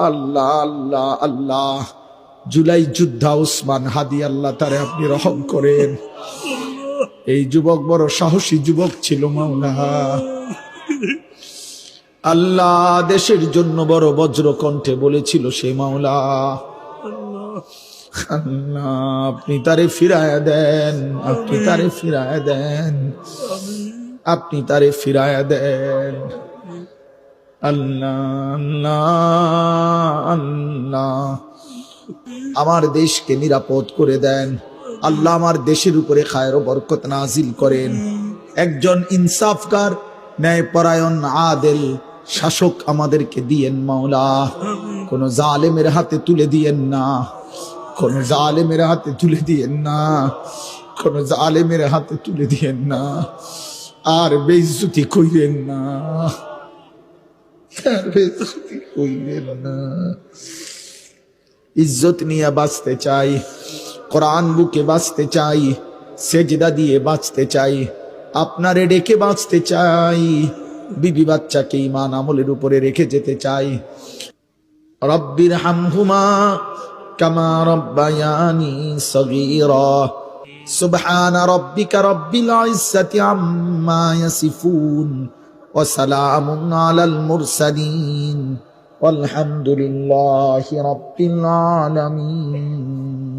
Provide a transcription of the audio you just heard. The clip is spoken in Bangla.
আল্লাহ আল্লাহ আল্লাহ, জুলাই যোদ্ধা উসমান হাদি, আল্লাহ তারে আপনি রহম করেন। এই যুবক বড় সাহসী যুবক ছিল মাওলা। আল্লাহ দেশের জন্য বড় বজ্র কণ্ঠে বলেছিল সে মাওলা। আল্লাহ আপনি তারে ফিরায়া দেন, আপনি তারে ফিরায়া দেন, আপনি তারে ফিরায়া দেন। আল্লাহ আল্লাহ আল্লাহ, আমার দেশকে নিরাপদ করে দেন আল্লাহ। আমার দেশের উপরে খায়ের ও বরকত নাজিল করেন। একজন ইনসাফকার, ন্যায়পরায়ণ, আদেল শাসক আমাদেরকে দিয়েন মাওলা। কোন জালেমের হাতে তুলে দিয়েন না, কোন জালেমের হাতে তুলে দিয়েন না, কোন জালেমের হাতে তুলে দিয়েন না। আর বেইজ্জতি কইরেন না, আর বেইজ্জতি কইরেন না। ইজ্জত নিয়ে বাঁচতে চাই, কোরআন বুকে বাঁচতে চাই, সেজদা দিয়ে বাঁচতে চাই, আপনারে ডেকে বাঁচতে চাই, বিবি বাচ্চাকে ঈমান আমলের উপরে রেখে যেতে চাই। রব্বির হামহুমা কামা রব্বায়ানি সগীরা। সুবহানা রাব্বিকা রাব্বিল ইজ্জাতি আম্মা ইয়াসিফুন ওয়া সালামুন আলাল মুরসালিন ওয়ালহামদুলিল্লাহি রাব্বিল আলামিন।